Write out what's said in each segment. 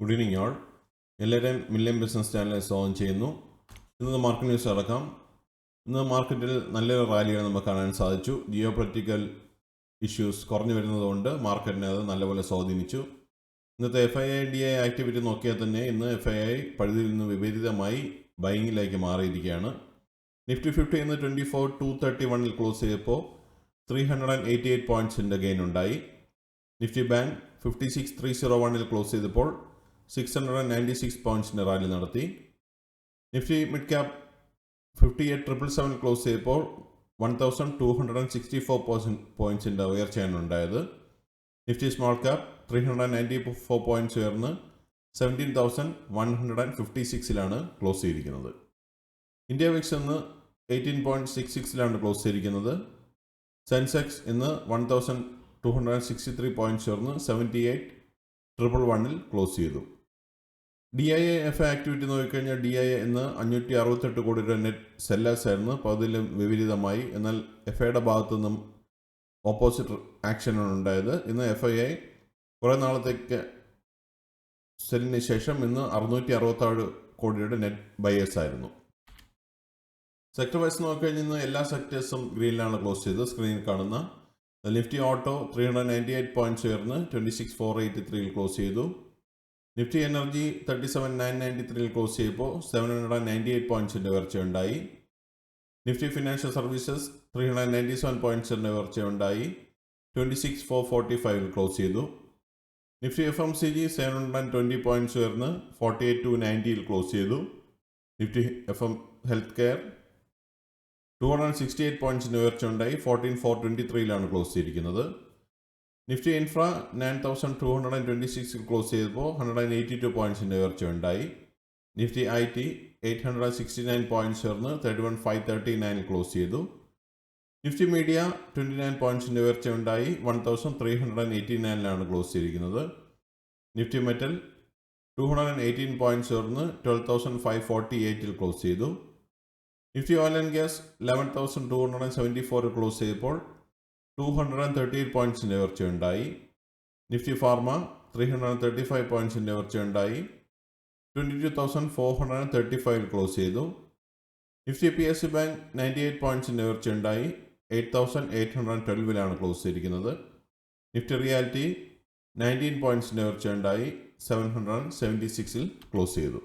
Good evening ആൾ. എല്ലാവരെയും million business ചാനലിൽ സ്വാഗതം ചെയ്യുന്നു. ഇന്ന് മാർക്കറ്റ് ന്യൂസ് അടക്കാം. ഇന്ന് മാർക്കറ്റിൽ നല്ലൊരു റാലിയാണ് നമുക്ക് കാണാൻ സാധിച്ചു. ജിയോ പൊളിറ്റിക്കൽ ഇഷ്യൂസ് കുറഞ്ഞു വരുന്നതുകൊണ്ട് മാർക്കറ്റിനെ അത് നല്ലപോലെ സ്വാധീനിച്ചു. ഇന്നത്തെ FII-DI ആക്ടിവിറ്റി നോക്കിയാൽ തന്നെ ഇന്ന് FII പഴുതിയിൽ നിന്ന് വിപരീതമായി ബൈങ്ങിലേക്ക് മാറിയിരിക്കുകയാണ്. നിഫ്റ്റി 50 ഇന്ന് 24,231 ക്ലോസ് ചെയ്തപ്പോൾ 388 പോയിൻറ്റ്സിൻ്റെ ഗെയിൻ ഉണ്ടായി. നിഫ്റ്റി ബാങ്ക് 56,301 ക്ലോസ് ചെയ്തപ്പോൾ 696 പോയിൻറ്റ്സിൻ്റെ റാലി നടത്തി. നിഫ്റ്റി മിഡ് ക്യാപ് 58,777 ക്ലോസ് ചെയ്തപ്പോൾ 1,264 പോയിൻറ്റ്സിൻ്റെ ഉയർച്ചയാണ് ഉണ്ടായത്. നിഫ്റ്റി സ്മോൾ ക്യാപ് 394 പോയിൻറ്റ്സ് ഉയർന്ന് 17,156 ക്ലോസ് ചെയ്തിരിക്കുന്നത്. ഇന്ത്യ വിക്സ് ഇന്ന് 18.66 ക്ലോസ് ചെയ്തിരിക്കുന്നത്. സെൻസെക്സ് ഇന്ന് 1,263 പോയിൻറ്റ്സ് ഉയർന്ന് 78,111 ക്ലോസ് ചെയ്തു. DIA FI ആക്ടിവിറ്റി നോക്കിക്കഴിഞ്ഞാൽ DIA ഇന്ന് 568 കോടി രൂപ നെറ്റ് സെല്ലേഴ്സ് ആയിരുന്നു. അപ്പോൾ അതിലും വിപരീതമായി. എന്നാൽ FIയുടെ ഭാഗത്തു നിന്നും ഓപ്പോസിറ്റ് ആക്ഷനാണ് ഉണ്ടായത്. ഇന്ന് FII കുറേ നാളത്തേക്ക് സെല്ലിന് ശേഷം ഇന്ന് 667 കോടിയുടെ നെറ്റ് ബയേഴ്സ് ആയിരുന്നു. സെക്ടർ വൈസ് നോക്കിക്കഴിഞ്ഞാൽ ഇന്ന് എല്ലാ സെക്ടേഴ്സും ഗ്രീനിലാണ് ക്ലോസ് ചെയ്തത്. സ്ക്രീനിൽ കാണുന്ന നിഫ്റ്റി ഓട്ടോ 398 പോയിൻറ്റ്സ് ഉയർന്ന് 26,483 ക്ലോസ് ചെയ്തു. നിഫ്റ്റി എനർജി 37,993 ക്ലോസ് ചെയ്തപ്പോൾ 798 പോയിൻറ്റ്സിൻ്റെ ഉയർച്ചയുണ്ടായി. നിഫ്റ്റി ഫിനാൻഷ്യൽ സർവീസസ് 397 പോയിൻറ്റ്സിൻ്റെ ഉയർച്ചയുണ്ടായി 26,445 ക്ലോസ് ചെയ്തു. നിഫ്റ്റി FMCG 720 പോയിൻറ്റ്സ് ഉയർന്ന് 48,290 ക്ലോസ് ചെയ്തു. നിഫ്റ്റി ഹെൽത്ത് കെയർ 268 പോയിൻറ്റ്സിൻ്റെ ഉയർച്ചയുണ്ടായി 14,423 ക്ലോസ് ചെയ്തിരിക്കുന്നത്. നിഫ്റ്റി ഇൻഫ്ര 9,226 ക്ലോസ് ചെയ്തപ്പോൾ 182 പോയിൻറ്റ്സിൻ്റെ ഉയർച്ചയുണ്ടായി. നിഫ്റ്റി IT 869 പോയിൻറ്റ്സ് ഉയർന്ന് 31,539 ക്ലോസ് ചെയ്തു. നിഫ്റ്റി മീഡിയ 29 പോയിൻറ്റ്സിൻ്റെ ഉയർച്ചയുണ്ടായി 1,389 ക്ലോസ് ചെയ്തിരിക്കുന്നത്. നിഫ്റ്റി മെറ്റൽ 218 പോയിൻറ്റ്സ് ഉയർന്ന് 12,548 ക്ലോസ് ചെയ്തു. Nifty oil and gas 11,274 close ചെയ്തപ്പോൾ 238 പോയിൻറ്റ്സിൻ്റെ ഉയർച്ചയുണ്ടായി. നിഫ്റ്റി ഫാർമ 335 പോയിൻറ്റ്സിൻ്റെ ഉയർച്ചയുണ്ടായി 22,435 ക്ലോസ് ചെയ്തു. നിഫ്റ്റി PSU ബാങ്ക് 98 പോയിൻറ്റ്സിൻ്റെ ഉയർച്ചയുണ്ടായി 8,812 ക്ലോസ് ചെയ്തിരിക്കുന്നത്. നിഫ്റ്റി റിയാലിറ്റി 19 പോയിൻറ്റ്സിൻ്റെ ഉയർച്ചയുണ്ടായി 776 ക്ലോസ് ചെയ്തു.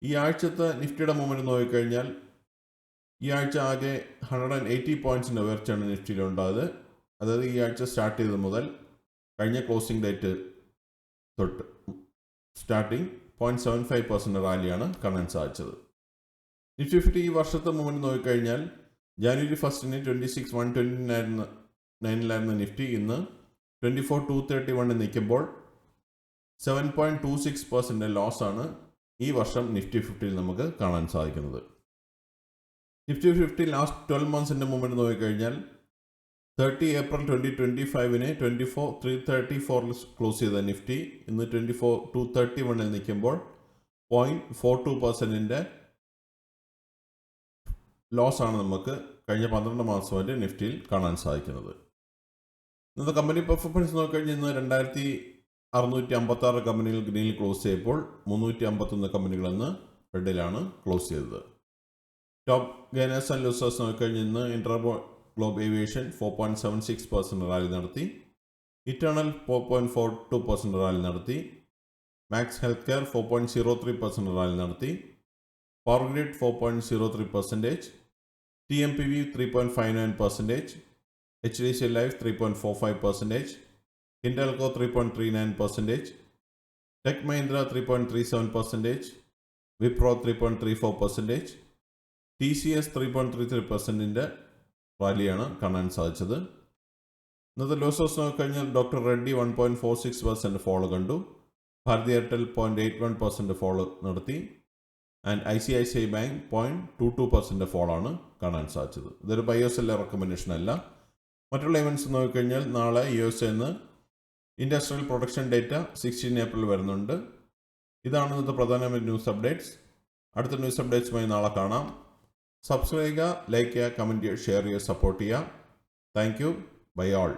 ഈ ആഴ്ചത്തെ നിഫ്റ്റിയുടെ മൂവ്മെൻറ്റ് നോക്കിക്കഴിഞ്ഞാൽ ഈ ആഴ്ച ആകെ 180 പോയിൻറ്റ്സിൻ്റെ ഉയർച്ചയാണ് നിഫ്റ്റിയിലുണ്ടായത്. അതായത് ഈ ആഴ്ച സ്റ്റാർട്ട് ചെയ്തത് മുതൽ കഴിഞ്ഞ ക്ലോസിംഗ് ഡേറ്റ് തൊട്ട് സ്റ്റാർട്ടിങ് 0.75% റാലിയാണ് കാണാൻ സാധിച്ചത്. നിഫ്റ്റി 50 ഈ വർഷത്തെ മൂവ്മെൻറ്റ് നോക്കിക്കഴിഞ്ഞാൽ ജാനുവരി 1 26,129 നിഫ്റ്റി ഇന്ന് 24,231 നിൽക്കുമ്പോൾ 7.26% ലോസാണ് ഈ വർഷം നിഫ്റ്റി 50 നമുക്ക് കാണാൻ സാധിക്കുന്നത്. നിഫ്റ്റി 50 ലാസ്റ്റ് 12 മന്ത്സിൻ്റെ മൂവ്മെൻറ്റ് നോക്കിക്കഴിഞ്ഞാൽ 30 ഏപ്രിൽ 2025 24,334 ക്ലോസ് ചെയ്ത നിഫ്റ്റി ഇന്ന് 24,231 നിൽക്കുമ്പോൾ 0.42% ലോസാണ് നമുക്ക് കഴിഞ്ഞ 12 മാസമായിട്ട് നിഫ്റ്റിയിൽ കാണാൻ സാധിക്കുന്നത്. ഇന്നത്തെ കമ്പനി പെർഫോമൻസ് നോക്കിക്കഴിഞ്ഞാൽ ഇന്ന് 2,656 കമ്പനികൾ ഗ്രീനിൽ ക്ലോസ് ചെയ്തപ്പോൾ 351 കമ്പനികളെന്ന് റെഡിലാണ് ക്ലോസ് ചെയ്തത്. ടോപ്പ് ഗെയിനേഴ്സ് ആൻഡ് ലൂസേഴ്സ് നോക്കിക്കഴിഞ്ഞാൽ ഇന്ന് ഇന്റർഗ്ലോബ് ഏവിയേഷൻ 4.76% റാലി നടത്തി. ഇറ്റേണൽ 4.42% റാലി നടത്തി. മാക്സ് ഹെൽത്ത് കെയർ 4.03% റാലി നടത്തി. Power grid 4.03%. TMPV 3.59%. HDC life 3.45%. ഹിൻഡൽകോ 3.39%. Tech Mahindra 3.37%. Wipro 3.34%. TCS 3.33% റാലിയാണ് കാണാൻ സാധിച്ചത്. ഇന്നത്തെ ലോസേഴ്സ് നോക്കിക്കഴിഞ്ഞാൽ ഡോക്ടർ റെഡ്ഡി 1.46% ഫോളോ കണ്ടു. ഭാരതി എയർടെൽ 0.81% ഫോളോ നടത്തി. ആൻഡ് ICICI ബാങ്ക് 0.22% ഫോളാണ് കാണാൻ സാധിച്ചത്. ഇതൊരു ബയോസെല്ല റെക്കമെൻഡേഷൻ അല്ല. മറ്റുള്ള ഇവൻറ്റ്സ് നോക്കിക്കഴിഞ്ഞാൽ നാളെ USA industrial production data 16 April വരുന്നുണ്ട്. ഇതാണ് ഇന്നത്തെ പ്രധാനമായ ന്യൂസ് അപ്ഡേറ്റ്സ്. അടുത്ത ന്യൂസ് അപ്ഡേറ്റ്സുമായി നാളെ കാണാം. സബ്സ്ക്രൈബ് ചെയ്യുക, ലൈക്ക് ചെയ്യുക, കമൻറ്റ് ചെയ്യുക, ഷെയർ ചെയ്യുക, സപ്പോർട്ട് ചെയ്യുക. Thank you. Bye all.